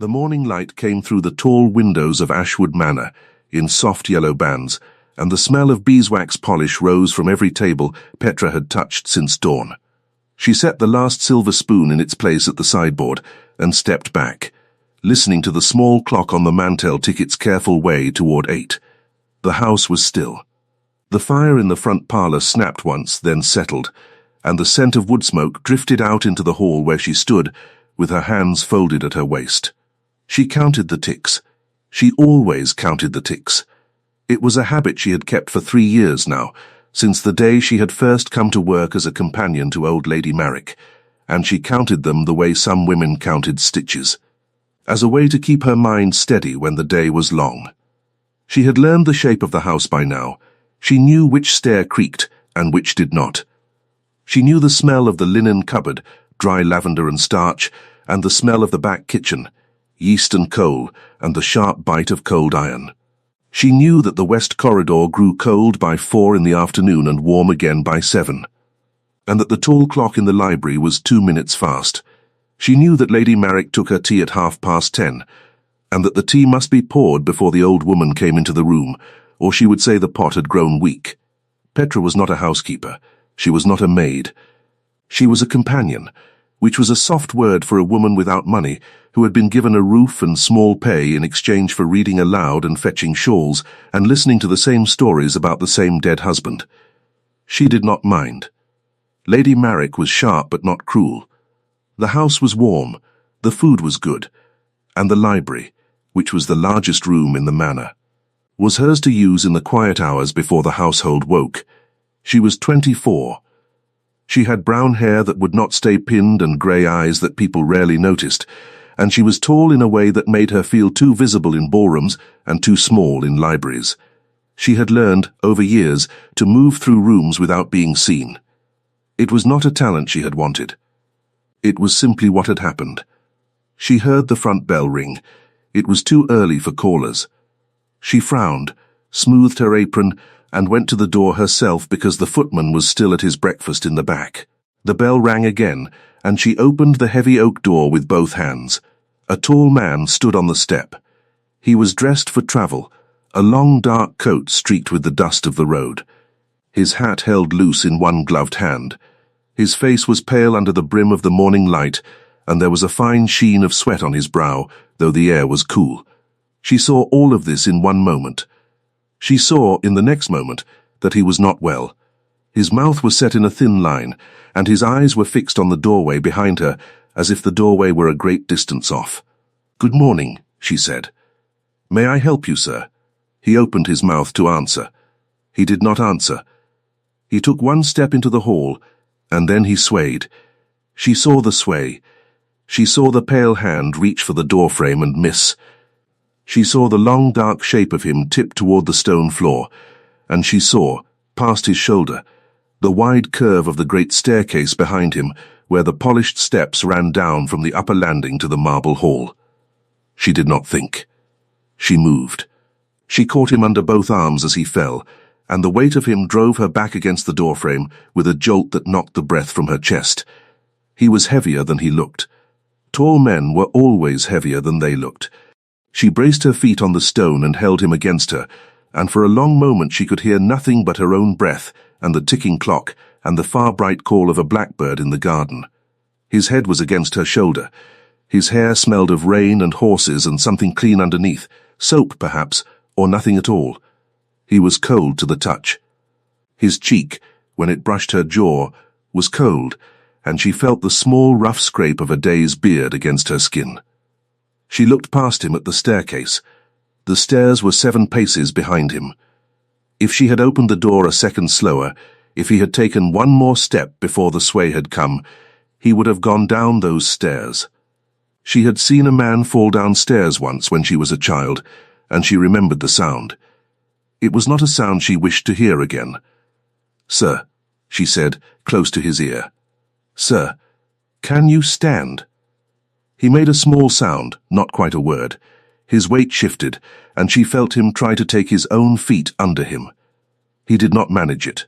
The morning light came through the tall windows of Ashwood Manor in soft yellow bands, and the smell of beeswax polish rose from every table Petra had touched since dawn. She set the last silver spoon in its place at the sideboard and stepped back, listening to the small clock on the mantel tick its careful way toward 8. The house was still. The fire in the front parlour snapped once, then settled, and the scent of wood smoke drifted out into the hall where she stood, with her hands folded at her waist. She counted the ticks. She always counted the ticks. It was a habit she had kept for 3 years now, since the day she had first come to work as a companion to old Lady Marek, and she counted them the way some women counted stitches, as a way to keep her mind steady when the day was long. She had learned the shape of the house by now. She knew which stair creaked and which did not. She knew the smell of the linen cupboard, dry lavender and starch, and the smell of the back kitchen, yeast and coal, and the sharp bite of cold iron. She knew that the west corridor grew cold by 4 in the afternoon and warm again by 7, and that the tall clock in the library was 2 minutes fast. She knew that Lady Marek took her tea at 10:30, and that the tea must be poured before the old woman came into the room, or she would say the pot had grown weak. Petra was not a housekeeper. She was not a maid. She was a companion, which was a soft word for a woman without money who had been given a roof and small pay in exchange for reading aloud and fetching shawls and listening to the same stories about the same dead husband. She did not mind. Lady Marek was sharp but not cruel. The house was warm, the food was good, and the library, which was the largest room in the manor, was hers to use in the quiet hours before the household woke. She was 24. She had brown hair that would not stay pinned and grey eyes that people rarely noticed, and she was tall in a way that made her feel too visible in ballrooms and too small in libraries. She had learned, over years, to move through rooms without being seen. It was not a talent she had wanted. It was simply what had happened. She heard the front bell ring. It was too early for callers. She frowned, smoothed her apron, and went to the door herself because the footman was still at his breakfast in the back. The bell rang again, and she opened the heavy oak door with both hands. A tall man stood on the step. He was dressed for travel, a long dark coat streaked with the dust of the road. His hat held loose in one gloved hand. His face was pale under the brim of the morning light, and there was a fine sheen of sweat on his brow, though the air was cool. She saw all of this in one moment. She saw, in the next moment, that he was not well. His mouth was set in a thin line, and his eyes were fixed on the doorway behind her, as if the doorway were a great distance off. "Good morning," she said. "May I help you, sir?" He opened his mouth to answer. He did not answer. He took one step into the hall, and then he swayed. She saw the sway. She saw the pale hand reach for the doorframe and miss. She saw the long dark shape of him tip toward the stone floor, and she saw, past his shoulder, the wide curve of the great staircase behind him, where the polished steps ran down from the upper landing to the marble hall. She did not think. She moved. She caught him under both arms as he fell, and the weight of him drove her back against the doorframe with a jolt that knocked the breath from her chest. He was heavier than he looked. Tall men were always heavier than they looked. She braced her feet on the stone and held him against her, and for a long moment she could hear nothing but her own breath and the ticking clock and the far bright call of a blackbird in the garden. His head was against her shoulder. His hair smelled of rain and horses and something clean underneath, soap perhaps, or nothing at all. He was cold to the touch. His cheek, when it brushed her jaw, was cold, and she felt the small rough scrape of a day's beard against her skin. She looked past him at the staircase. The stairs were 7 paces behind him. If she had opened the door a second slower, if he had taken one more step before the sway had come, he would have gone down those stairs. She had seen a man fall downstairs once when she was a child, and she remembered the sound. It was not a sound she wished to hear again. "Sir," she said, close to his ear. "Sir, can you stand?" He made a small sound, not quite a word. His weight shifted, and she felt him try to take his own feet under him. He did not manage it.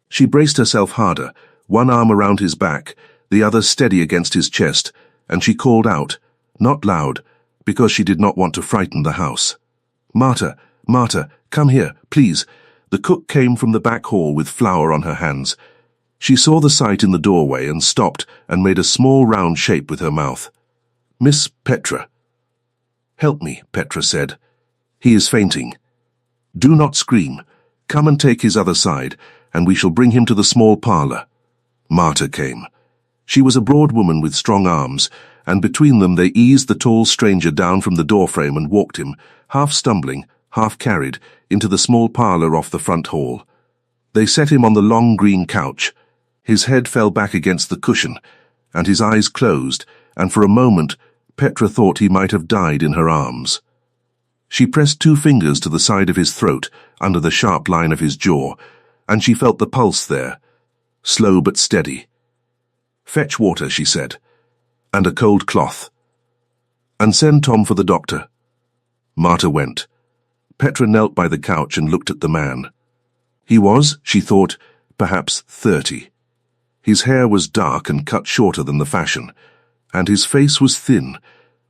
She braced herself harder, one arm around his back, the other steady against his chest, and she called out, not loud, because she did not want to frighten the house. "Marta, Marta, come here, please." The cook came from the back hall with flour on her hands. She saw the sight in the doorway and stopped and made a small round shape with her mouth. "Miss Petra." "Help me," Petra said. "He is fainting." "Do not scream. Come and take his other side, and we shall bring him to the small parlour." Marta came. She was a broad woman with strong arms, and between them they eased the tall stranger down from the doorframe and walked him, half stumbling, half carried, into the small parlour off the front hall. They set him on the long green couch. His head fell back against the cushion, and his eyes closed, and for a moment Petra thought he might have died in her arms. She pressed 2 fingers to the side of his throat, under the sharp line of his jaw, and she felt the pulse there, slow but steady. "Fetch water," she said, "and a cold cloth. And send Tom for the doctor." Marta went. Petra knelt by the couch and looked at the man. He was, she thought, perhaps 30. His hair was dark and cut shorter than the fashion, and his face was thin,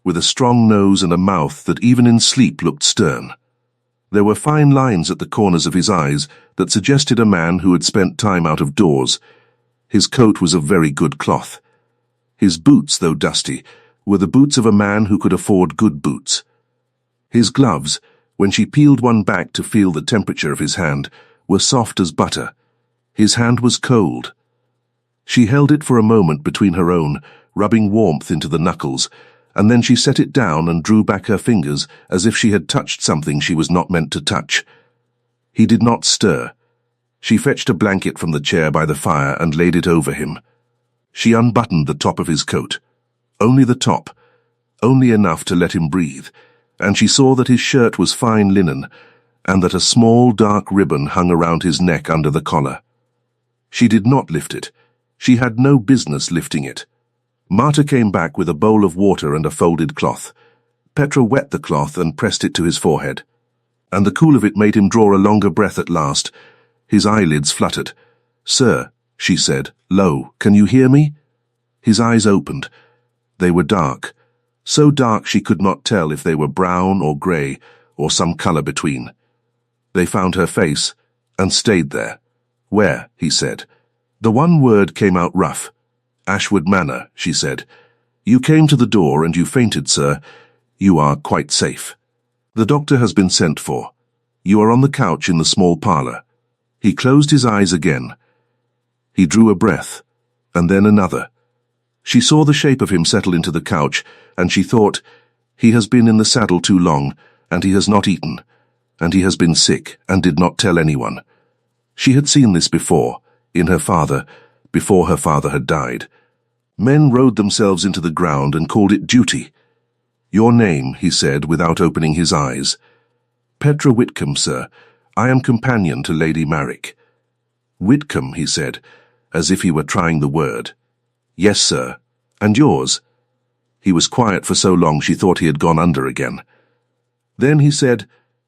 with a strong nose and a mouth that even in sleep looked stern. There were fine lines at the corners of his eyes that suggested a man who had spent time out of doors. His coat was of very good cloth. His boots, though dusty, were the boots of a man who could afford good boots. His gloves, when she peeled one back to feel the temperature of his hand, were soft as butter. His hand was cold. She held it for a moment between her own, rubbing warmth into the knuckles, and then she set it down and drew back her fingers as if she had touched something she was not meant to touch. He did not stir. She fetched a blanket from the chair by the fire and laid it over him. She unbuttoned the top of his coat. Only the top, only enough to let him breathe, and she saw that his shirt was fine linen, and that a small dark ribbon hung around his neck under the collar. She did not lift it. She had no business lifting it. Marta came back with a bowl of water and a folded cloth. Petra wet the cloth and pressed it to his forehead, and the cool of it made him draw a longer breath at last. His eyelids fluttered. "Sir," she said, low, "can you hear me?" His eyes opened. They were dark, so dark she could not tell if they were brown or grey or some colour between. They found her face and stayed there. "Where?" he said. The one word came out rough. "Ashwood Manor," she said. "You came to the door and you fainted, sir. You are quite safe. The doctor has been sent for. You are on the couch in the small parlour." He closed his eyes again. He drew a breath, and then another. She saw the shape of him settle into the couch, and she thought, "He has been in the saddle too long, and he has not eaten, and he has been sick, and did not tell anyone." She had seen this before, in her father, before her father had died. Men rode themselves into the ground and called it duty. "Your name," he said, without opening his eyes. "Petra Whitcomb, sir. I am companion to Lady Marrick." "Whitcomb," he said, as if he were trying the word. "Yes, sir. And yours?" He was quiet for so long she thought he had gone under again. Then he said,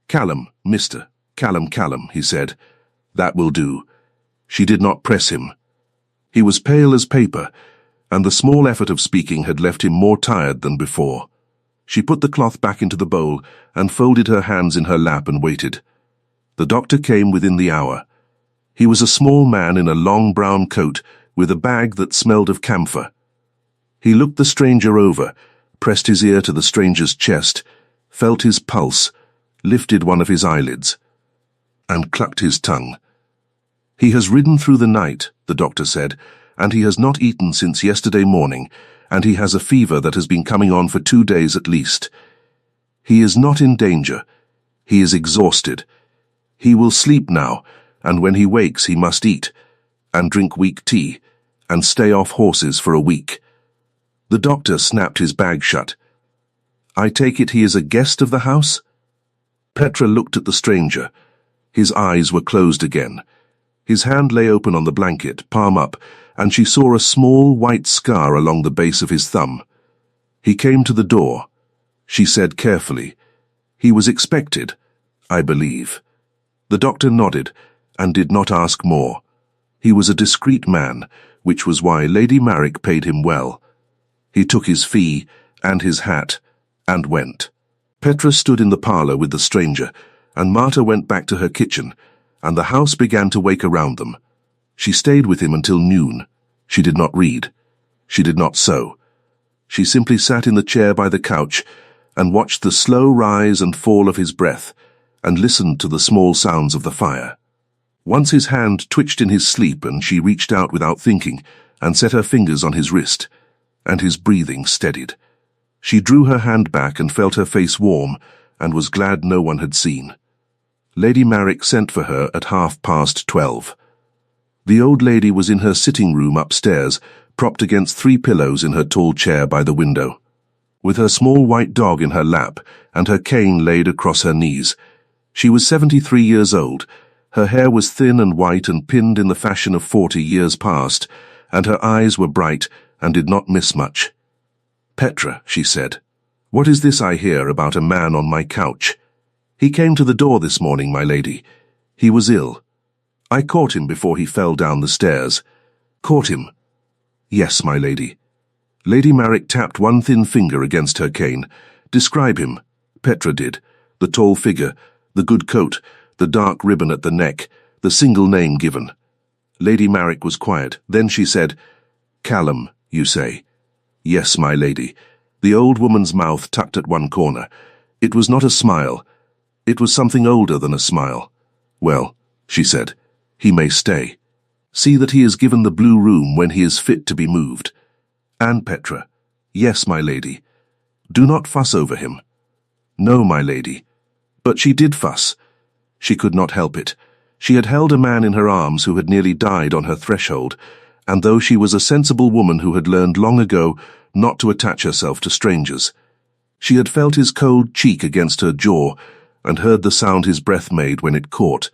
"Callum, Mr. Callum," he said. "That will do." She did not press him. He was pale as paper, and the small effort of speaking had left him more tired than before. She put the cloth back into the bowl and folded her hands in her lap and waited. The doctor came within the hour. He was a small man in a long brown coat with a bag that smelled of camphor. He looked the stranger over, pressed his ear to the stranger's chest, felt his pulse, lifted one of his eyelids, and clucked his tongue. "He has ridden through the night," the doctor said, "and he has not eaten since yesterday morning, and he has a fever that has been coming on for 2 days at least. He is not in danger. He is exhausted. He will sleep now, and when he wakes he must eat, and drink weak tea, and stay off horses for a week." The doctor snapped his bag shut. "I take it he is a guest of the house?" Petra looked at the stranger. His eyes were closed again. His hand lay open on the blanket, palm up, and she saw a small white scar along the base of his thumb. "He came to the door," she said carefully. "He was expected, I believe." The doctor nodded, and did not ask more. He was a discreet man, which was why Lady Marrick paid him well. He took his fee, and his hat, and went. Petra stood in the parlor with the stranger, and Marta went back to her kitchen, and the house began to wake around them. She stayed with him until noon. She did not read. She did not sew. She simply sat in the chair by the couch and watched the slow rise and fall of his breath and listened to the small sounds of the fire. Once his hand twitched in his sleep and she reached out without thinking and set her fingers on his wrist, and his breathing steadied. She drew her hand back and felt her face warm and was glad no one had seen. Lady Marek sent for her at 12:30. The old lady was in her sitting room upstairs, propped against 3 pillows in her tall chair by the window. With her small white dog in her lap and her cane laid across her knees. She was 73 years old. Her hair was thin and white and pinned in the fashion of 40 years past, and her eyes were bright and did not miss much. "Petra," she said, "what is this I hear about a man on my couch? He came to the door this morning, my lady. He was ill. I caught him before he fell down the stairs." "Caught him?" "Yes, my lady." Lady Marek tapped one thin finger against her cane. "Describe him." Petra did. The tall figure, the good coat, the dark ribbon at the neck, the single name given. Lady Marek was quiet. Then she said, "Callum, you say?" "Yes, my lady." The old woman's mouth tucked at one corner. It was not a smile. It was something older than a smile. "Well," she said, "he may stay. See that he is given the blue room when he is fit to be moved." "And Petra?" "Yes, my lady." "Do not fuss over him." "No, my lady." But she did fuss. She could not help it. She had held a man in her arms who had nearly died on her threshold, and though she was a sensible woman who had learned long ago not to attach herself to strangers, she had felt his cold cheek against her jaw and heard the sound his breath made when it caught,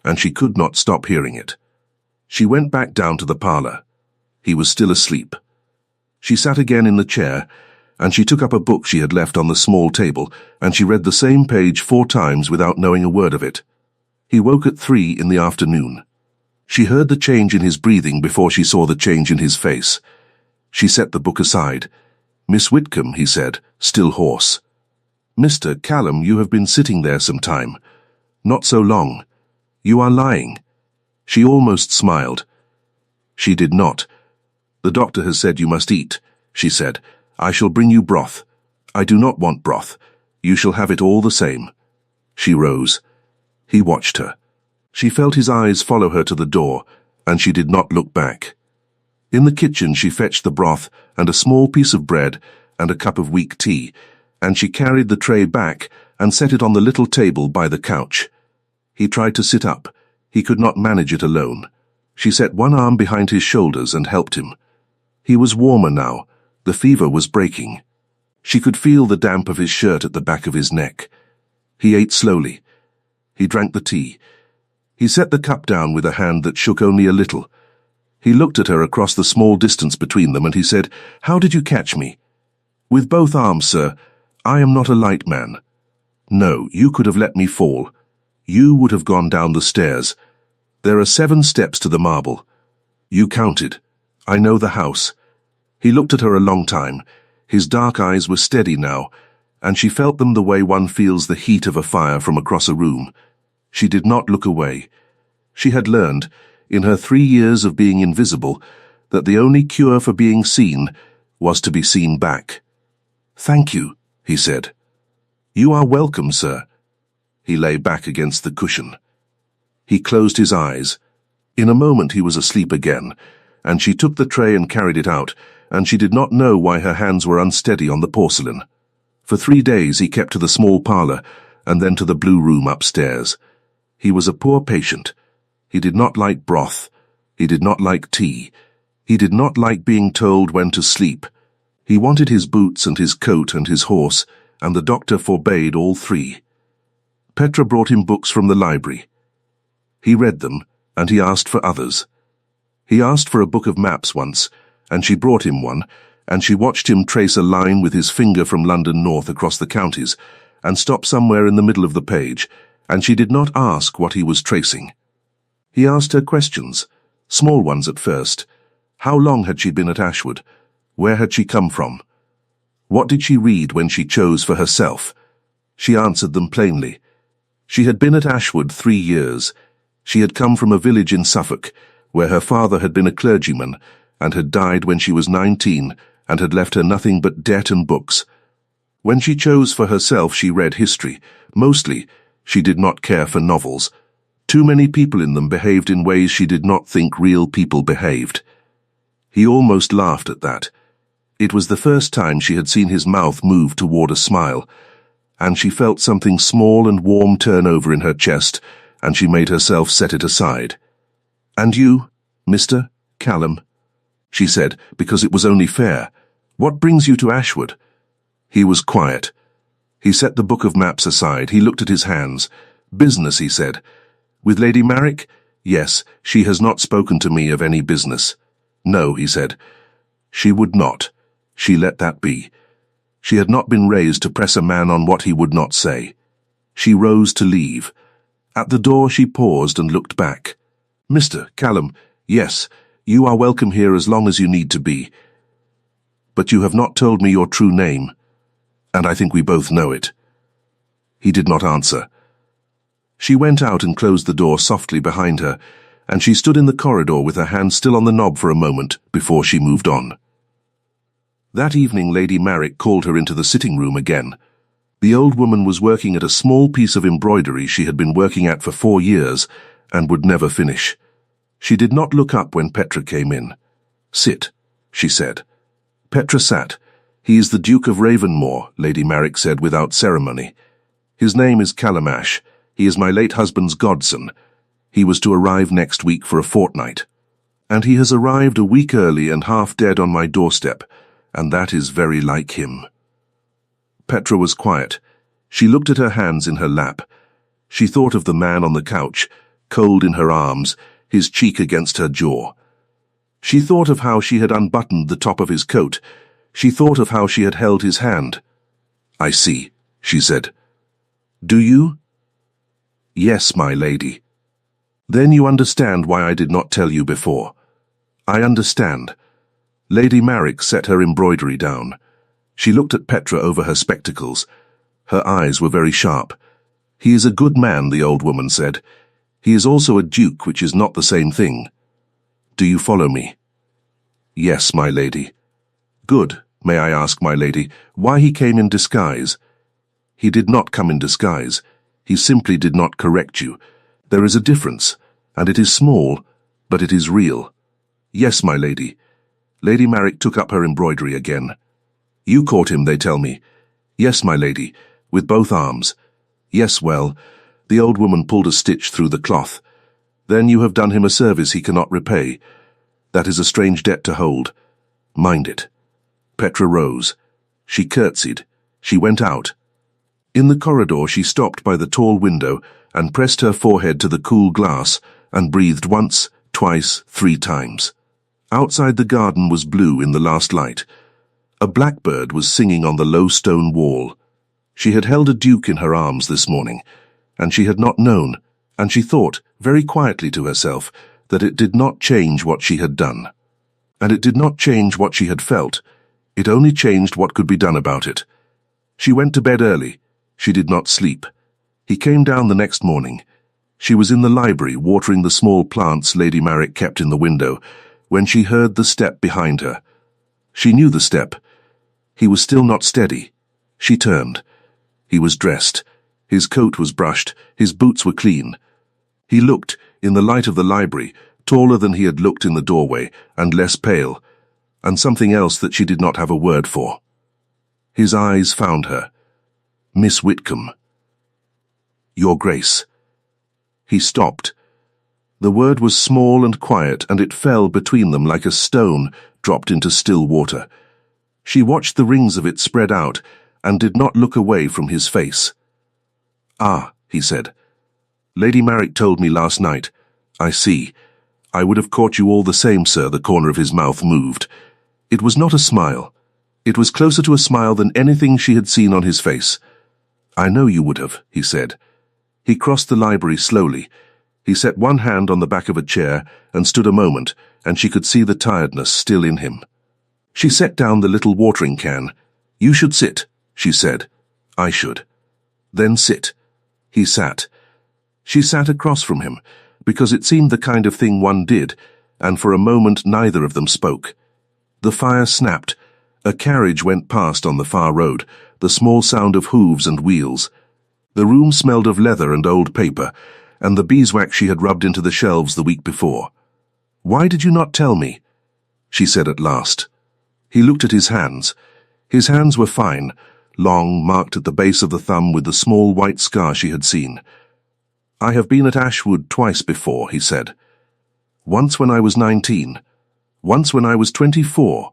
and she could not stop hearing it. She went back down to the parlor. He was still asleep. She sat again in the chair, and she took up a book she had left on the small table, and she read the same page 4 times without knowing a word of it. He woke at 3 in the afternoon. She heard the change in his breathing before she saw the change in his face. She set the book aside. "Miss Whitcomb," he said, still hoarse. "Mr. Callum, you have been sitting there some time." "Not so long." "You are lying." She almost smiled. She did not. "The doctor has said you must eat," she said. "I shall bring you broth." "I do not want broth. You shall have it all the same." She rose. He watched her. She felt his eyes follow her to the door, and she did not look back. In the kitchen she fetched the broth and a small piece of bread and a cup of weak tea, and she carried the tray back and set it on the little table by the couch. He tried to sit up. He could not manage it alone. She set one arm behind his shoulders and helped him. He was warmer now. The fever was breaking. She could feel the damp of his shirt at the back of his neck. He ate slowly. He drank the tea. He set the cup down with a hand that shook only a little. He looked at her across the small distance between them, and he said, "How did you catch me?" "With both arms, sir. I am not a light man." "No, you could have let me fall. You would have gone down the stairs. There are 7 steps to the marble. You counted. I know the house." He looked at her a long time. His dark eyes were steady now, and she felt them the way one feels the heat of a fire from across a room. She did not look away. She had learned, in her 3 years of being invisible, that the only cure for being seen was to be seen back. "Thank you," he said. "You are welcome, sir." He lay back against the cushion. He closed his eyes. In a moment he was asleep again, and she took the tray and carried it out, and she did not know why her hands were unsteady on the porcelain. For 3 days he kept to the small parlor, and then to the blue room upstairs. He was a poor patient. He did not like broth. He did not like tea. He did not like being told when to sleep. He wanted his boots and his coat and his horse, and the doctor forbade all 3. Petra brought him books from the library. He read them, and he asked for others. He asked for a book of maps once, and she brought him one, and she watched him trace a line with his finger from London north across the counties, and stop somewhere in the middle of the page, and she did not ask what he was tracing. He asked her questions, small ones at first. How long had she been at Ashwood? Where had she come from? What did she read when she chose for herself? She answered them plainly. She had been at Ashwood 3 years. She had come from a village in Suffolk, where her father had been a clergyman, and had died when she was 19, and had left her nothing but debt and books. When she chose for herself, she read history. Mostly, she did not care for novels. Too many people in them behaved in ways she did not think real people behaved. He almost laughed at that. It was the first time she had seen his mouth move toward a smile, and she felt something small and warm turn over in her chest, and she made herself set it aside. "And you, Mr. Callum?" she said, because it was only fair. "What brings you to Ashwood?" He was quiet. He set the book of maps aside. He looked at his hands. "Business," he said. "With Lady Marrick?" "Yes, she has not spoken to me of any business." "No," he said. She would not. She let that be. She had not been raised to press a man on what he would not say. She rose to leave. At the door she paused and looked back. "Mr. Callum, yes, you are welcome here as long as you need to be. But you have not told me your true name, and I think we both know it." He did not answer. She went out and closed the door softly behind her, and she stood in the corridor with her hand still on the knob for a moment before she moved on. That evening Lady Marrick called her into the sitting room again. The old woman was working at a small piece of embroidery she had been working at for 4 years and would never finish. She did not look up when Petra came in. "Sit," she said. Petra sat. "He is the Duke of Ravenmore," Lady Marrick said without ceremony. "His name is Callum Ash. He is my late husband's godson. He was to arrive next week for a fortnight. And he has arrived a week early and half dead on my doorstep, and that is very like him." Petra was quiet. She looked at her hands in her lap. She thought of the man on the couch, cold in her arms, his cheek against her jaw. She thought of how she had unbuttoned the top of his coat. She thought of how she had held his hand. "I see," she said. "Do you?" "Yes, my lady." "Then you understand why I did not tell you before." "I understand." Lady Marrick set her embroidery down. She looked at Petra over her spectacles. Her eyes were very sharp. "He is a good man," the old woman said. "He is also a duke, which is not the same thing. Do you follow me?" "Yes, my lady." "Good. May I ask, my lady, why he came in disguise?" "He did not come in disguise. He simply did not correct you. There is a difference, and it is small, but it is real." "Yes, my lady." Lady Marrick took up her embroidery again. "You caught him, they tell me." "Yes, my lady, with both arms." "Yes, well." The old woman pulled a stitch through the cloth. "Then you have done him a service he cannot repay. That is a strange debt to hold. Mind it." Petra rose. She curtsied. She went out. In the corridor she stopped by the tall window and pressed her forehead to the cool glass and breathed once, twice, 3 times. Outside the garden was blue in the last light. A blackbird was singing on the low stone wall. She had held a duke in her arms this morning, and she had not known, and she thought, very quietly to herself, that it did not change what she had done. And it did not change what she had felt. It only changed what could be done about it. She went to bed early. She did not sleep. He came down the next morning. She was in the library watering the small plants Lady Marrick kept in the window, when she heard the step behind her. She knew the step. He was still not steady. She turned. He was dressed. His coat was brushed. His boots were clean. He looked, in the light of the library, taller than he had looked in the doorway, and less pale, and something else that she did not have a word for. His eyes found her. "Miss Whitcomb." "Your Grace." He stopped. The word was small and quiet, and it fell between them like a stone dropped into still water. She watched the rings of it spread out, and did not look away from his face. "Ah," he said. "Lady Marrick told me last night." "I see. I would have caught you all the same, sir." The corner of his mouth moved. It was not a smile. It was closer to a smile than anything she had seen on his face. "I know you would have," he said. He crossed the library slowly. He set one hand on the back of a chair and stood a moment, and she could see the tiredness still in him. She set down the little watering can. You should sit, she said. I should. Then sit. He sat. She sat across from him, because it seemed the kind of thing one did, and for a moment neither of them spoke. The fire snapped. A carriage went past on the far road, the small sound of hooves and wheels. The room smelled of leather and old paper, and the beeswax she had rubbed into the shelves the week before. "Why did you not tell me?" she said at last. He looked at his hands. His hands were fine, long, marked at the base of the thumb with the small white scar she had seen. "I have been at Ashwood twice before," he said. "Once when I was 19. Once when I was 24.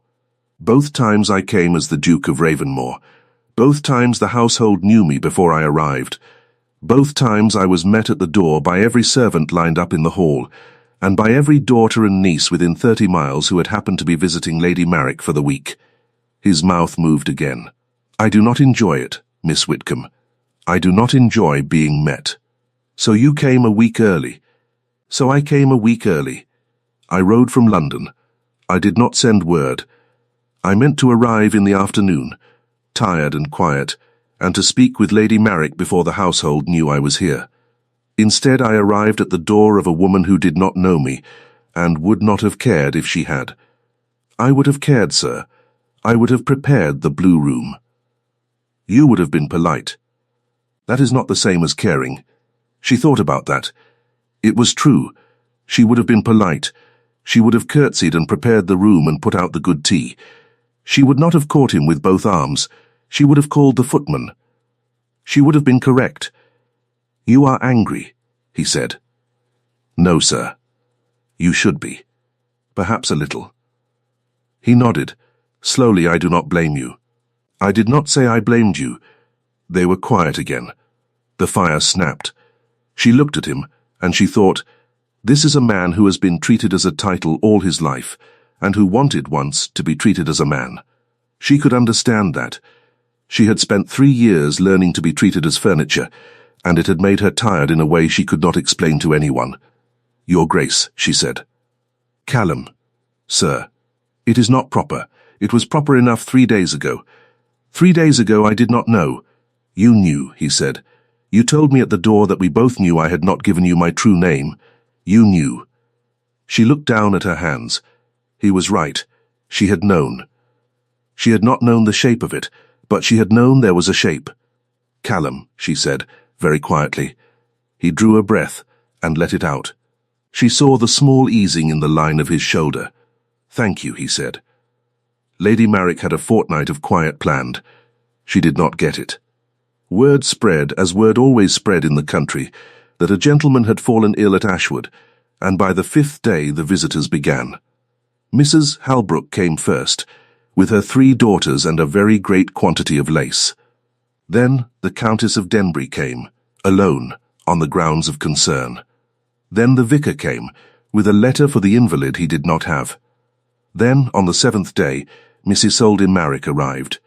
Both times I came as the Duke of Ravenmore. Both times the household knew me before I arrived. Both times I was met at the door by every servant lined up in the hall, and by every daughter and niece within 30 miles who had happened to be visiting Lady Marek for the week." His mouth moved again. "I do not enjoy it, Miss Whitcomb. I do not enjoy being met. So you came a week early." "So I came a week early. I rode from London. I did not send word. I meant to arrive in the afternoon, tired and quiet, and to speak with Lady Marek before the household knew I was here. Instead, I arrived at the door of a woman who did not know me, and would not have cared if she had. I would have cared, sir. I would have prepared the blue room. You would have been polite. That is not the same as caring." She thought about that. It was true. She would have been polite. She would have curtsied and prepared the room and put out the good tea. She would not have caught him with both arms. She would have called the footman. She would have been correct. "You are angry," he said. "No, sir. You should be. Perhaps a little." He nodded. "Slowly, I do not blame you." "I did not say I blamed you." They were quiet again. The fire snapped. She looked at him, and she thought, this is a man who has been treated as a title all his life, and who wanted once to be treated as a man. She could understand that. She had spent 3 years learning to be treated as furniture, and it had made her tired in a way she could not explain to anyone. "Your Grace," she said. "Callum." "Sir, it is not proper. It was proper enough 3 days ago. 3 days ago I did not know." "You knew," he said. "You told me at the door that we both knew I had not given you my true name. You knew." She looked down at her hands. He was right. She had known. She had not known the shape of it, but she had known there was a shape. "Callum," she said, very quietly. He drew a breath and let it out. She saw the small easing in the line of his shoulder. "Thank you," he said. Lady Marek had a fortnight of quiet planned. She did not get it. Word spread, as word always spread in the country, that a gentleman had fallen ill at Ashwood, and by the 5th day the visitors began. Mrs. Halbrook came first, with her 3 daughters and a very great quantity of lace. Then the Countess of Denbury came, alone, on the grounds of concern. Then the vicar came, with a letter for the invalid he did not have. Then, on the 7th day, Miss Isolde Marek arrived.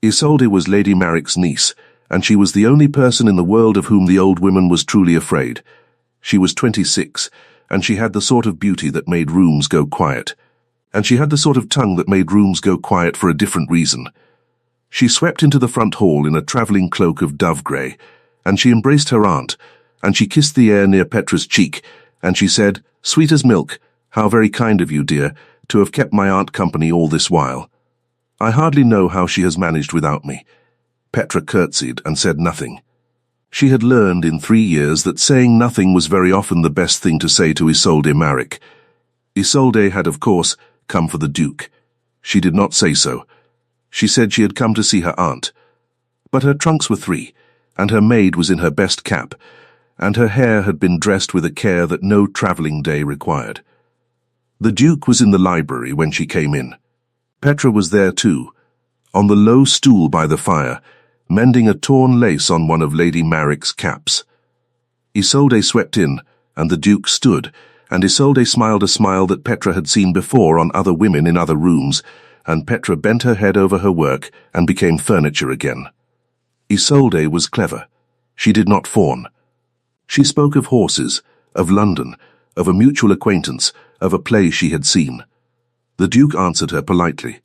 Isolde was Lady Marek's niece, and she was the only person in the world of whom the old woman was truly afraid. She was 26, and she had the sort of beauty that made rooms go quiet. And she had the sort of tongue that made rooms go quiet for a different reason. She swept into the front hall in a travelling cloak of dove-grey, and she embraced her aunt, and she kissed the air near Petra's cheek, and she said, "Sweet as milk, how very kind of you, dear, to have kept my aunt company all this while. I hardly know how she has managed without me." Petra curtsied and said nothing. She had learned in 3 years that saying nothing was very often the best thing to say to Isolde Marek. Isolde had, of course, come for the Duke. She did not say so. She said she had come to see her aunt. But her trunks were 3, and her maid was in her best cap, and her hair had been dressed with a care that no travelling day required. The Duke was in the library when she came in. Petra was there too, on the low stool by the fire, mending a torn lace on one of Lady Marek's caps. Isolde swept in, and the Duke stood, and Isolde smiled a smile that Petra had seen before on other women in other rooms, and Petra bent her head over her work and became furniture again. Isolde was clever. She did not fawn. She spoke of horses, of London, of a mutual acquaintance, of a play she had seen. The Duke answered her politely.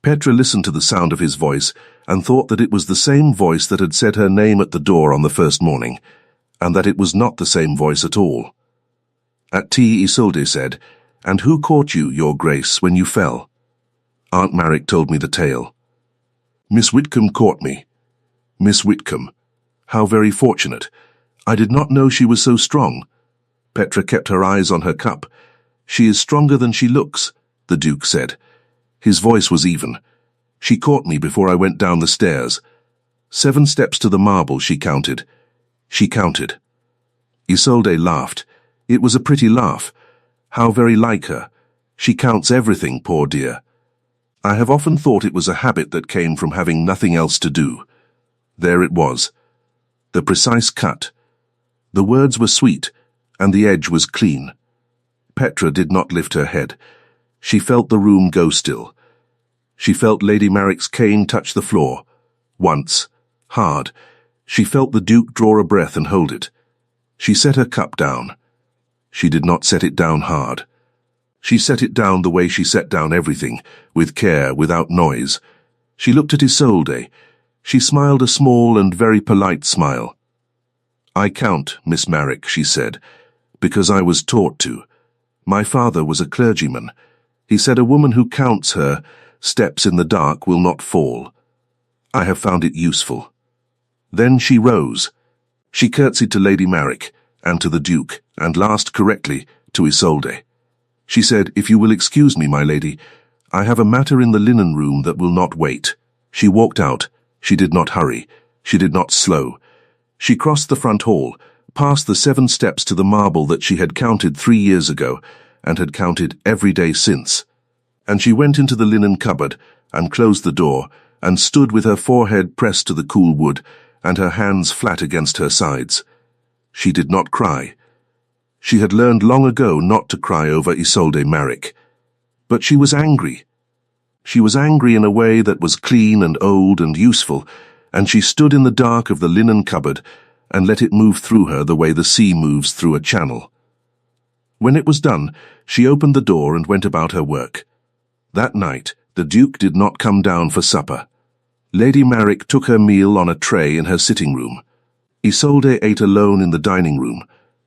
Petra listened to the sound of his voice and thought that it was the same voice that had said her name at the door on the first morning, and that it was not the same voice at all. At tea, Isolde said, "And who caught you, Your Grace, when you fell?" Aunt Marek told me the tale. "Miss Whitcomb caught me." "Miss Whitcomb? How very fortunate. I did not know she was so strong." Petra kept her eyes on her cup. "She is stronger than she looks," the Duke said. His voice was even. "She caught me before I went down the stairs. 7 steps to the marble, she counted. She counted." Isolde laughed. It was a pretty laugh. How very like her. She counts everything, poor dear. I have often thought it was a habit that came from having nothing else to do. There it was. The precise cut. The words were sweet, and the edge was clean. Petra did not lift her head. She felt the room go still. She felt Lady Marek's cane touch the floor. Once. Hard. She felt the Duke draw a breath and hold it. She set her cup down. She did not set it down hard. She set it down the way she set down everything, with care, without noise. She looked at Isolde. She smiled a small and very polite smile. "I count, Miss Marek," she said, "because I was taught to. My father was a clergyman. He said a woman who counts her steps in the dark will not fall. I have found it useful." Then she rose. She curtsied to Lady Marek, and to the Duke, and last correctly, to Isolde. She said, "If you will excuse me, my lady, I have a matter in the linen room that will not wait." She walked out. She did not hurry. She did not slow. She crossed the front hall, past the 7 steps to the marble that she had counted 3 years ago, and had counted every day since. And she went into the linen cupboard, and closed the door, and stood with her forehead pressed to the cool wood, and her hands flat against her sides. She did not cry. She had learned long ago not to cry over Isolde Marek. But she was angry. She was angry in a way that was clean and old and useful, and she stood in the dark of the linen cupboard and let it move through her the way the sea moves through a channel. When it was done, she opened the door and went about her work. That night, the Duke did not come down for supper. Lady Marek took her meal on a tray in her sitting room. Isolde ate alone in the dining room,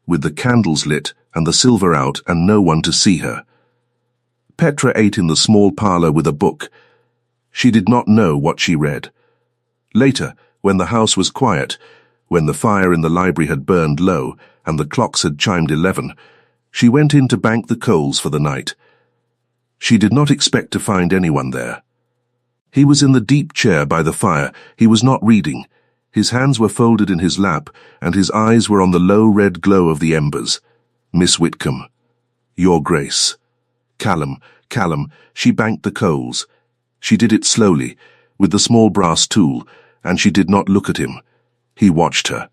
with the candles lit and the silver out and no one to see her. Petra ate in the small parlour with a book. She did not know what she read. Later, when the house was quiet, when the fire in the library had burned low and the clocks had chimed 11, she went in to bank the coals for the night. She did not expect to find anyone there. He was in the deep chair by the fire. He was not reading. His hands were folded in his lap, and his eyes were on the low red glow of the embers. "Miss Whitcomb." "Your Grace." "Callum, Callum." She banked the coals. She did it slowly, with the small brass tool, and she did not look at him. He watched her.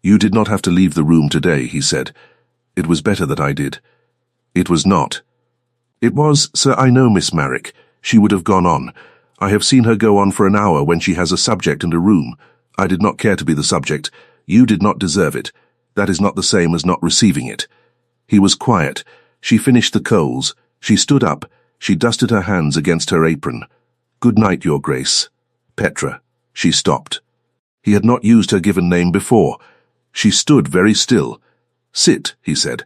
"You did not have to leave the room today," he said. "It was better that I did." "It was not." "It was, sir, I know, Miss Marek. She would have gone on. I have seen her go on for an hour when she has a subject and a room. I did not care to be the subject. You did not deserve it. That is not the same as not receiving it." He was quiet. She finished the coals. She stood up. She dusted her hands against her apron. "Good night, Your Grace." "Petra." She stopped. He had not used her given name before. She stood very still. "Sit," he said.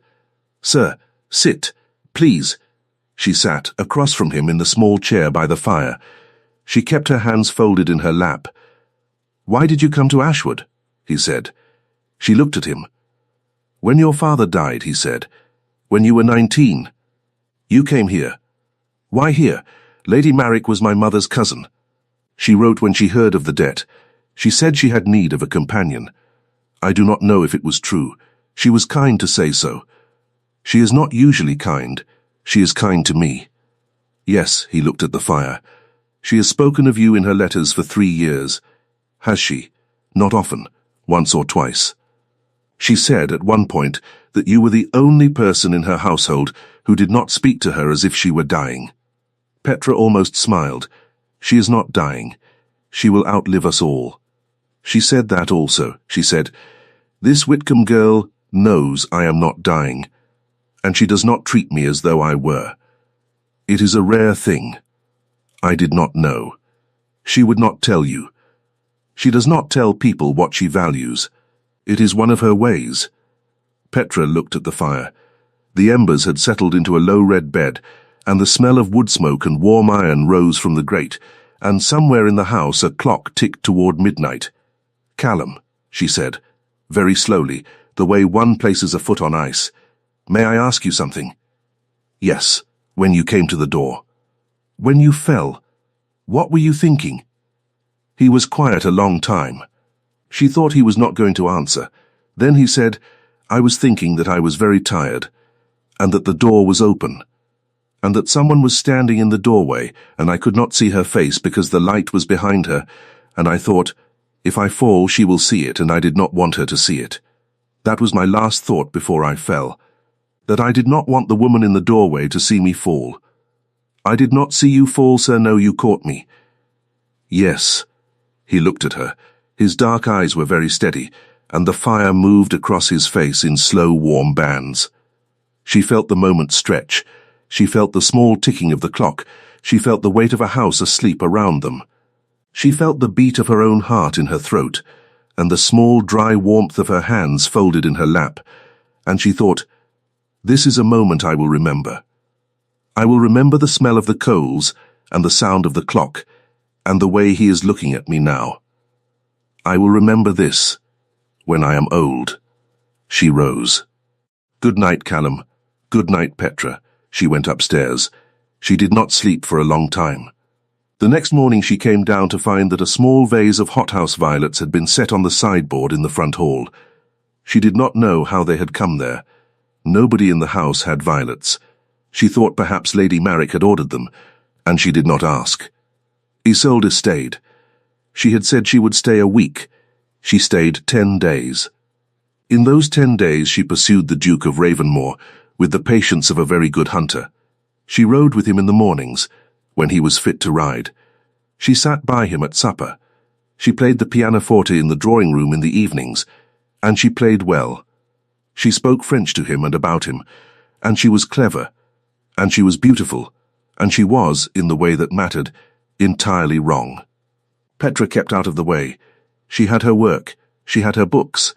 "Sir, sit, please." She sat across from him in the small chair by the fire. She kept her hands folded in her lap. "Why did you come to Ashwood?" he said. She looked at him. "When your father died," he said. "When you were 19. You came here." "Why here? Lady Marek was my mother's cousin. She wrote when she heard of the debt. She said she had need of a companion. I do not know if it was true. She was kind to say so. She is not usually kind. She is kind to me." "Yes," he looked at the fire. "She has spoken of you in her letters for 3 years. Has she? Not often. Once or twice. She said at one point that you were the only person in her household who did not speak to her as if she were dying." Petra almost smiled. "She is not dying. She will outlive us all." She said that also. She said, "This Whitcomb girl knows I am not dying, and she does not treat me as though I were. It is a rare thing. I did not know. She would not tell you. She does not tell people what she values. It is one of her ways. Petra looked at the fire. The embers had settled into a low red bed, and the smell of wood smoke and warm iron rose from the grate, and somewhere in the house a clock ticked toward midnight. "Callum," she said, very slowly, the way one places a foot on ice. "May I ask you something?" "Yes, when you came to the door." "When you fell, what were you thinking?" He was quiet a long time. She thought he was not going to answer. Then he said, "I was thinking that I was very tired, and that the door was open, and that someone was standing in the doorway, and I could not see her face because the light was behind her, and I thought, if I fall, she will see it, and I did not want her to see it. That was my last thought before I fell, that I did not want the woman in the doorway to see me fall." "I did not see you fall, sir. No, you caught me." "Yes." He looked at her. His dark eyes were very steady, and the fire moved across his face in slow, warm bands. She felt the moment stretch. She felt the small ticking of the clock. She felt the weight of a house asleep around them. She felt the beat of her own heart in her throat, and the small, dry warmth of her hands folded in her lap, and she thought, "This is a moment I will remember. I will remember the smell of the coals, and the sound of the clock, and the way he is looking at me now. I will remember this, when I am old." She rose. "Good night, Callum. Good night, Petra." She went upstairs. She did not sleep for a long time. The next morning she came down to find that a small vase of hothouse violets had been set on the sideboard in the front hall. She did not know how they had come there. Nobody in the house had violets. She thought perhaps Lady Marek had ordered them, and she did not ask. Isolde stayed. She had said she would stay a week. She stayed 10 days. In those 10 days she pursued the Duke of Ravenmore with the patience of a very good hunter. She rode with him in the mornings, when he was fit to ride. She sat by him at supper. She played the pianoforte in the drawing-room in the evenings, and she played well. She spoke French to him and about him, and she was clever, and she was beautiful, and she was, in the way that mattered, entirely wrong. Petra kept out of the way. She had her work. She had her books.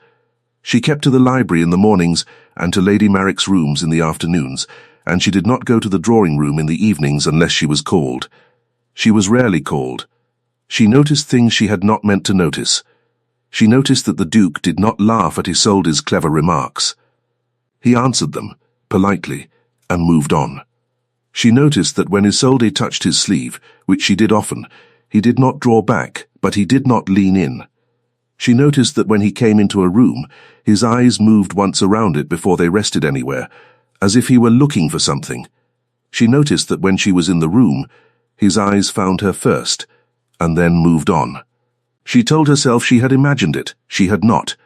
She kept to the library in the mornings and to Lady Marek's rooms in the afternoons, and she did not go to the drawing-room in the evenings unless she was called. She was rarely called. She noticed things she had not meant to notice. She noticed that the Duke did not laugh at Isolde's clever remarks. He answered them, politely, and moved on. She noticed that when Isolde touched his sleeve, which she did often, he did not draw back, but he did not lean in. She noticed that when he came into a room, his eyes moved once around it before they rested anywhere, as if he were looking for something. She noticed that when she was in the room, his eyes found her first, and then moved on. She told herself she had imagined it. She had not.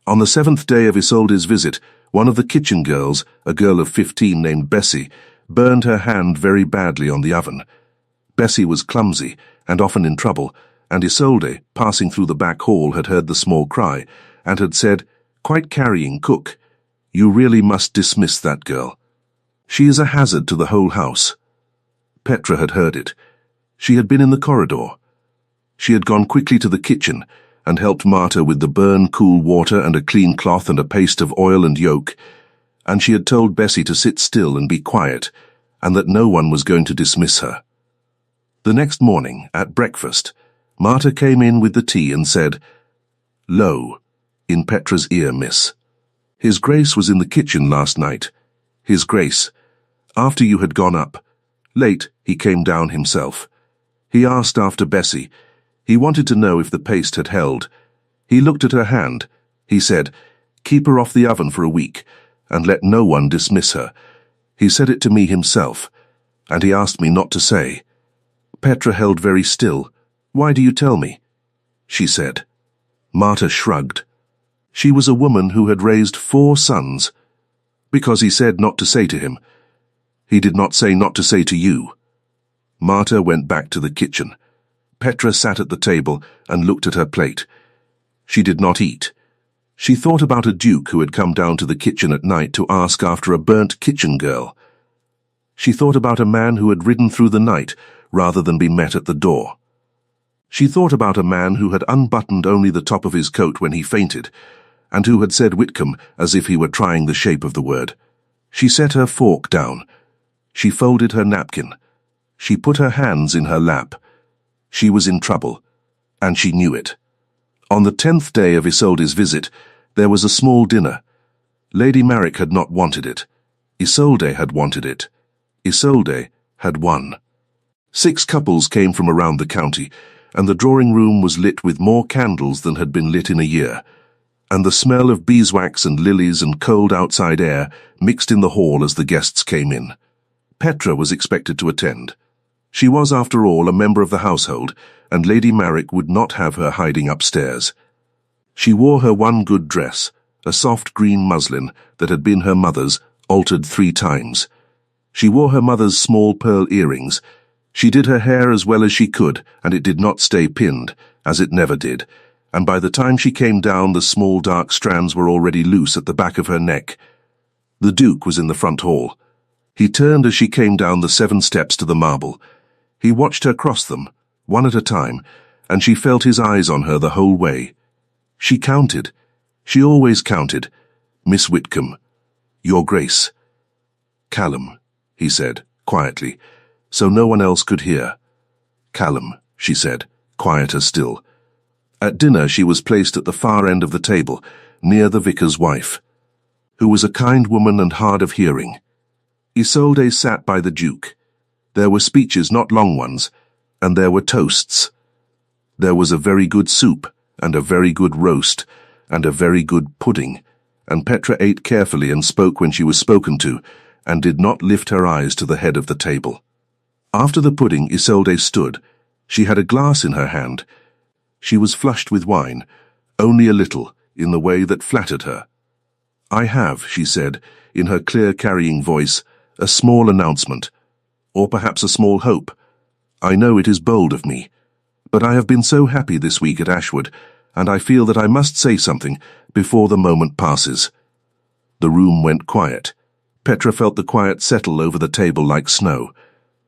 On the 7th day of Isolde's visit, one of the kitchen girls, a girl of 15 named Bessie, burned her hand very badly on the oven. Bessie was clumsy and often in trouble, and Isolde, passing through the back hall, had heard the small cry, and had said, quite carrying cook, "You really must dismiss that girl. She is a hazard to the whole house." Petra had heard it. She had been in the corridor. She had gone quickly to the kitchen and helped Marta with the burn cool water and a clean cloth and a paste of oil and yolk, and she had told Bessie to sit still and be quiet, and that no one was going to dismiss her. The next morning, at breakfast, Marta came in with the tea and said, "Lo," in Petra's ear, miss. "His Grace was in the kitchen last night. His Grace. After you had gone up. Late, he came down himself. He asked after Bessie. He wanted to know if the paste had held. He looked at her hand. He said, 'Keep her off the oven for a week, and let no one dismiss her.' He said it to me himself, and he asked me not to say." Petra held very still. "Why do you tell me?" she said. Marta shrugged. She was a woman who had raised 4 sons. "Because he said not to say to him. He did not say not to say to you." Marta went back to the kitchen. Petra sat at the table and looked at her plate. She did not eat. She thought about a duke who had come down to the kitchen at night to ask after a burnt kitchen girl. She thought about a man who had ridden through the night, rather than be met at the door. She thought about a man who had unbuttoned only the top of his coat when he fainted, and who had said Whitcomb as if he were trying the shape of the word. She set her fork down. She folded her napkin. She put her hands in her lap. She was in trouble, and she knew it. On the 10th day of Isolde's visit, there was a small dinner. Lady Marek had not wanted it. Isolde had wanted it. Isolde had won. 6 couples came from around the county, and the drawing room was lit with more candles than had been lit in a year, and the smell of beeswax and lilies and cold outside air mixed in the hall as the guests came in. Petra was expected to attend. She was, after all, a member of the household, and Lady Marek would not have her hiding upstairs. She wore her one good dress, a soft green muslin that had been her mother's, altered 3 times. She wore her mother's small pearl earrings. She did her hair as well as she could, and it did not stay pinned, as it never did, and by the time she came down the small dark strands were already loose at the back of her neck. The Duke was in the front hall. He turned as she came down the 7 steps to the marble. He watched her cross them, one at a time, and she felt his eyes on her the whole way. She counted. She always counted. Miss Whitcomb. Your Grace. Callum, he said, quietly, so no one else could hear. Callum, she said, quieter still. At dinner she was placed at the far end of the table, near the vicar's wife, who was a kind woman and hard of hearing. Isolde sat by the Duke. There were speeches, not long ones, and there were toasts. There was a very good soup, and a very good roast, and a very good pudding, and Petra ate carefully and spoke when she was spoken to, and did not lift her eyes to the head of the table. After the pudding, Isolde stood. She had a glass in her hand. She was flushed with wine, only a little, in the way that flattered her. I have, she said, in her clear carrying voice, a small announcement, or perhaps a small hope. I know it is bold of me, but I have been so happy this week at Ashwood, and I feel that I must say something before the moment passes. The room went quiet. Petra felt the quiet settle over the table like snow.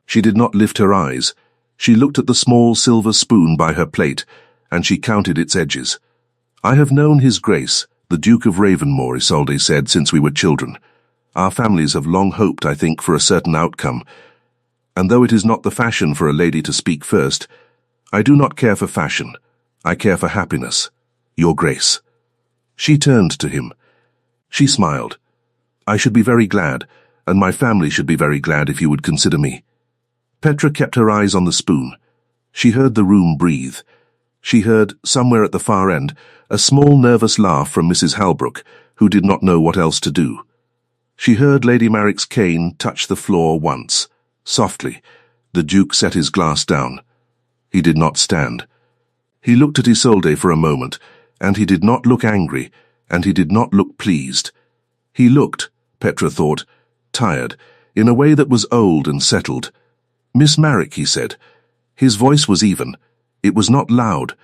She did not lift her eyes. She looked at the small silver spoon by her plate, and she counted its edges. I have known His Grace, the Duke of Ravenmore, Isolde said, since we were children. Our families have long hoped, I think, for a certain outcome, and though it is not the fashion for a lady to speak first, I do not care for fashion. I care for happiness. Your Grace. She turned to him. She smiled. I should be very glad, and my family should be very glad if you would consider me. Petra kept her eyes on the spoon. She heard the room breathe. She heard, somewhere at the far end, a small nervous laugh from Mrs. Halbrook, who did not know what else to do. She heard Lady Marek's cane touch the floor once. Softly, the Duke set his glass down. He did not stand. He looked at Isolde for a moment, and he did not look angry, and he did not look pleased. He looked, Petra thought, tired, in a way that was old and settled. Miss Marek, he said. His voice was even. It was not loud,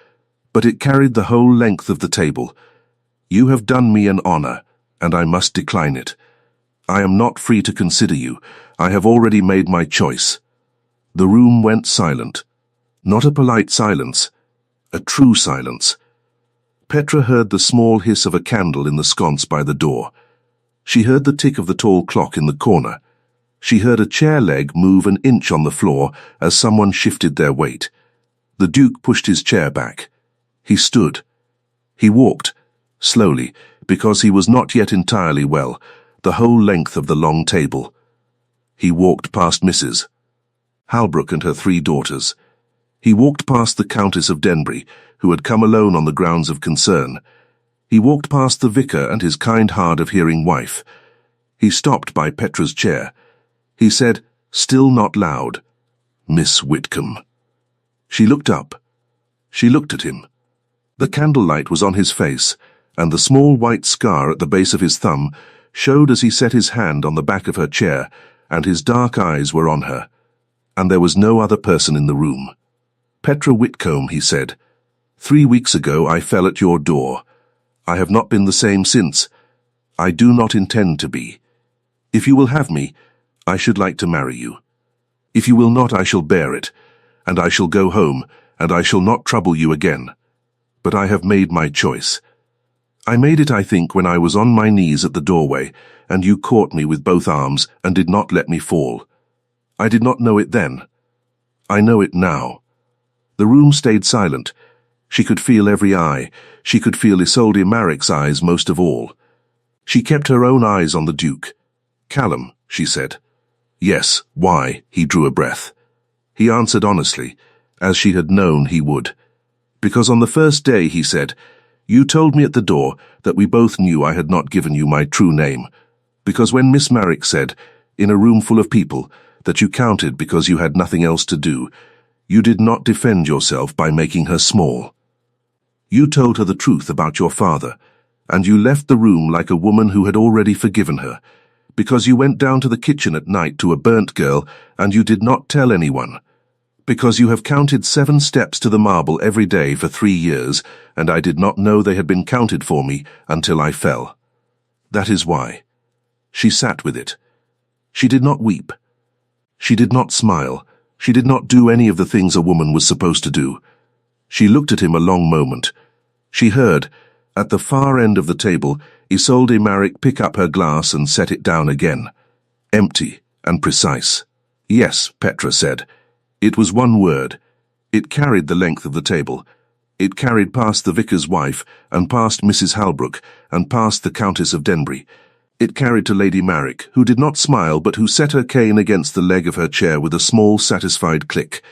but it carried the whole length of the table. You have done me an honor, and I must decline it. I am not free to consider you. I have already made my choice. The room went silent. Not a polite silence, a true silence. Petra heard the small hiss of a candle in the sconce by the door. She heard the tick of the tall clock in the corner. She heard a chair leg move an inch on the floor as someone shifted their weight. The Duke pushed his chair back. He stood. He walked, slowly, because he was not yet entirely well, the whole length of the long table. He walked past Mrs. Halbrook and her 3 daughters. He walked past the Countess of Denbury, who had come alone on the grounds of concern. He walked past the vicar and his kind, hard-of-hearing wife. He stopped by Petra's chair. He said, still not loud, Miss Whitcomb. She looked up. She looked at him. The candlelight was on his face, and the small white scar at the base of his thumb showed as he set his hand on the back of her chair, and his dark eyes were on her, and there was no other person in the room. Petra Whitcomb, he said, 3 weeks ago I fell at your door. I have not been the same since. I do not intend to be. If you will have me, I should like to marry you. If you will not, I shall bear it, and I shall go home, and I shall not trouble you again. But I have made my choice. I made it, I think, when I was on my knees at the doorway, and you caught me with both arms and did not let me fall. I did not know it then. I know it now. The room stayed silent. She could feel every eye. She could feel Isolde Marrick's eyes most of all. She kept her own eyes on the Duke. "Callum," she said. "Yes, why?" He drew a breath. He answered honestly, as she had known he would. "Because on the first day," he said, "you told me at the door that we both knew I had not given you my true name. Because when Miss Marrick said, in a room full of people, that you counted because you had nothing else to do, you did not defend yourself by making her small. You told her the truth about your father, and you left the room like a woman who had already forgiven her, because you went down to the kitchen at night to a burnt girl and you did not tell anyone. Because you have counted 7 steps to the marble every day for 3 years, and I did not know they had been counted for me until I fell. That is why." She sat with it. She did not weep. She did not smile. She did not do any of the things a woman was supposed to do. She looked at him a long moment. She heard, at the far end of the table, Isolde Marrick pick up her glass and set it down again. Empty and precise. "Yes," Petra said. It was one word. It carried the length of the table. It carried past the vicar's wife, and past Mrs. Halbrook, and past the Countess of Denbury. It carried to Lady Marrick, who did not smile, but who set her cane against the leg of her chair with a small, satisfied click.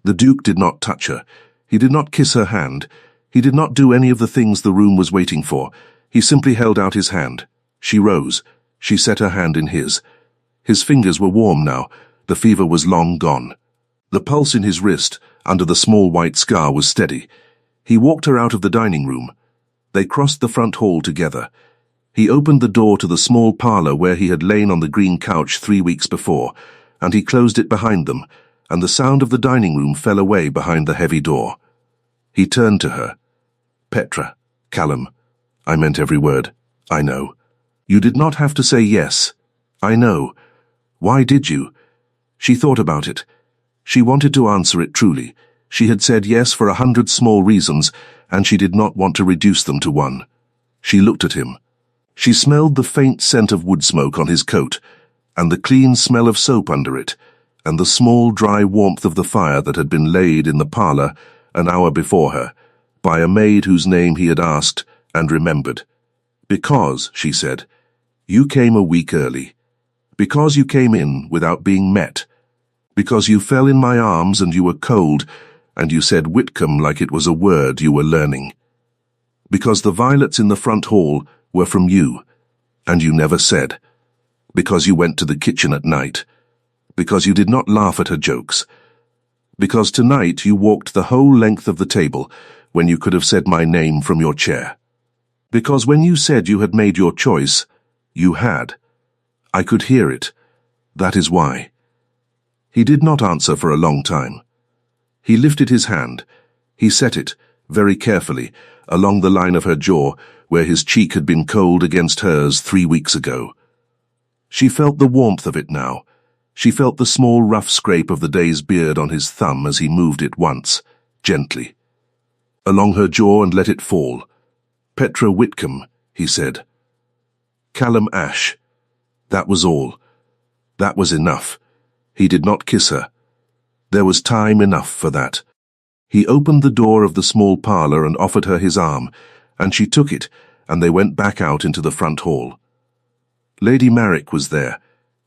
The Duke did not touch her. He did not kiss her hand. He did not do any of the things the room was waiting for. He simply held out his hand. She rose. She set her hand in his. His fingers were warm now. The fever was long gone. The pulse in his wrist, under the small white scar, was steady. He walked her out of the dining room. They crossed the front hall together. He opened the door to the small parlour where he had lain on the green couch 3 weeks before, and he closed it behind them, and the sound of the dining room fell away behind the heavy door. He turned to her. "Petra, Callum, I meant every word. I know. You did not have to say yes. I know. Why did you?" She thought about it. She wanted to answer it truly. She had said yes for 100 small reasons, and she did not want to reduce them to one. She looked at him. She smelled the faint scent of wood smoke on his coat, and the clean smell of soap under it, and the small dry warmth of the fire that had been laid in the parlour an hour before her, by a maid whose name he had asked and remembered. "Because," she said, "you came a week early. Because you came in without being met. Because you fell in my arms and you were cold, and you said Whitcomb like it was a word you were learning. Because the violets in the front hall were from you, and you never said. Because you went to the kitchen at night. Because you did not laugh at her jokes. Because tonight you walked the whole length of the table when you could have said my name from your chair. Because when you said you had made your choice, you had. I could hear it. That is why." He did not answer for a long time. He lifted his hand. He set it, very carefully, along the line of her jaw, where his cheek had been cold against hers 3 weeks ago. She felt the warmth of it now. She felt the small rough scrape of the day's beard on his thumb as he moved it once, gently, along her jaw and let it fall. "Petra Whitcomb," he said. "Callum Ash." That was all. That was enough. He did not kiss her. There was time enough for that. He opened the door of the small parlour and offered her his arm, and she took it, and they went back out into the front hall. Lady Marrick was there.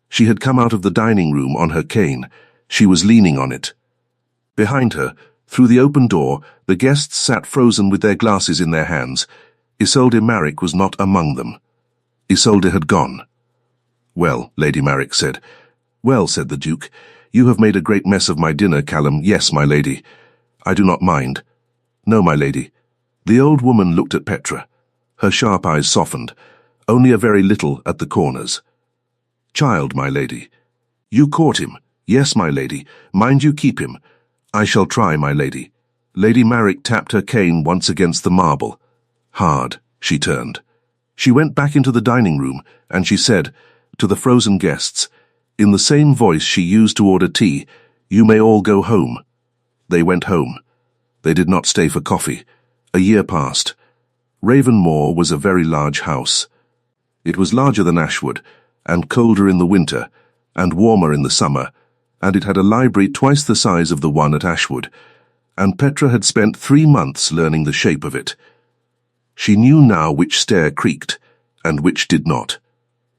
She had come out of the dining room on her cane. She was leaning on it. Behind her, through the open door, the guests sat frozen with their glasses in their hands. Isolde Marrick was not among them. Isolde had gone. "Well," Lady Marrick said. "Well," said the Duke, "you have made a great mess of my dinner, Callum." "Yes, my lady. I do not mind." "No, my lady." The old woman looked at Petra. Her sharp eyes softened, only a very little at the corners. "Child, my lady." "You caught him." "Yes, my lady. Mind you keep him." "I shall try, my lady." Lady Marrick tapped her cane once against the marble. Hard, she turned. She went back into the dining room, and she said, to the frozen guests, in the same voice she used to order tea, "You may all go home." They went home. They did not stay for coffee. A year passed. Ravenmoor was a very large house. It was larger than Ashwood, and colder in the winter, and warmer in the summer, and it had a library twice the size of the one at Ashwood, and Petra had spent 3 months learning the shape of it. She knew now which stair creaked, and which did not.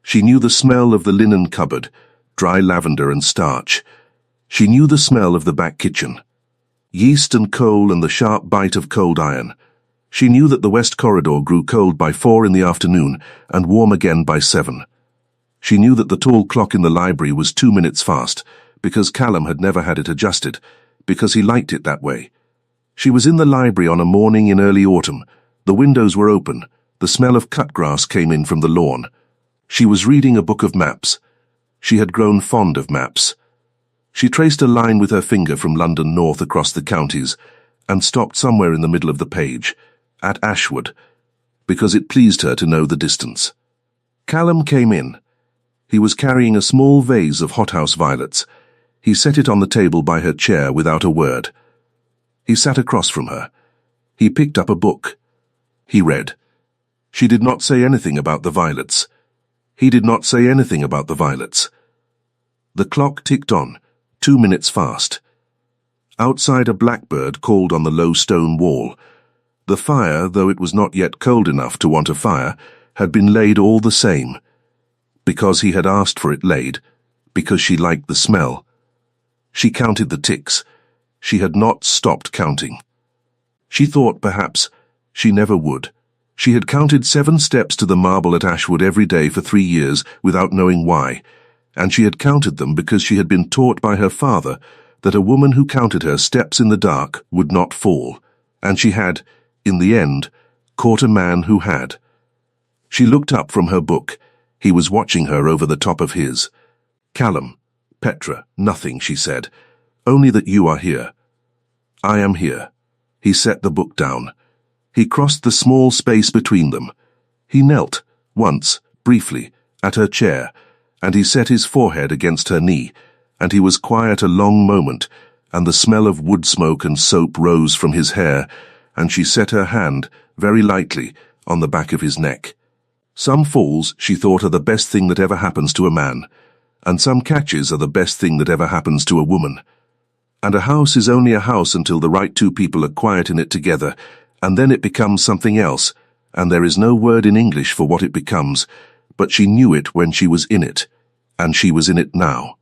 She knew the smell of the linen cupboard, dry lavender and starch. She knew the smell of the back kitchen, yeast and coal and the sharp bite of cold iron. She knew that the west corridor grew cold by 4 in the afternoon and warm again by 7. She knew that the tall clock in the library was 2 minutes fast, because Callum had never had it adjusted, because he liked it that way. She was in the library on a morning in early autumn. The windows were open. The smell of cut grass came in from the lawn. She was reading a book of maps. She had grown fond of maps. She traced a line with her finger from London north across the counties and stopped somewhere in the middle of the page, at Ashwood, because it pleased her to know the distance. Callum came in. He was carrying a small vase of hothouse violets. He set it on the table by her chair without a word. He sat across from her. He picked up a book. He read. She did not say anything about the violets. He did not say anything about the violets. The clock ticked on, 2 minutes fast. Outside, a blackbird called on the low stone wall. The fire, though it was not yet cold enough to want a fire, had been laid all the same. Because he had asked for it laid, because she liked the smell. She counted the ticks. She had not stopped counting. She thought, perhaps, she never would. She had counted 7 steps to the marble at Ashwood every day for 3 years without knowing why, and she had counted them because she had been taught by her father that a woman who counted her steps in the dark would not fall, and she had, in the end, caught a man who had. She looked up from her book. He was watching her over the top of his. Callum, Petra, nothing, she said. Only that you are here. I am here. He set the book down. He crossed the small space between them. He knelt, once, briefly, at her chair, and he set his forehead against her knee, and he was quiet a long moment, and the smell of wood smoke and soap rose from his hair, and she set her hand, very lightly, on the back of his neck. Some falls, she thought, are the best thing that ever happens to a man, and some catches are the best thing that ever happens to a woman. And a house is only a house until the right 2 people are quiet in it together, and then it becomes something else, and there is no word in English for what it becomes, but she knew it when she was in it, and she was in it now.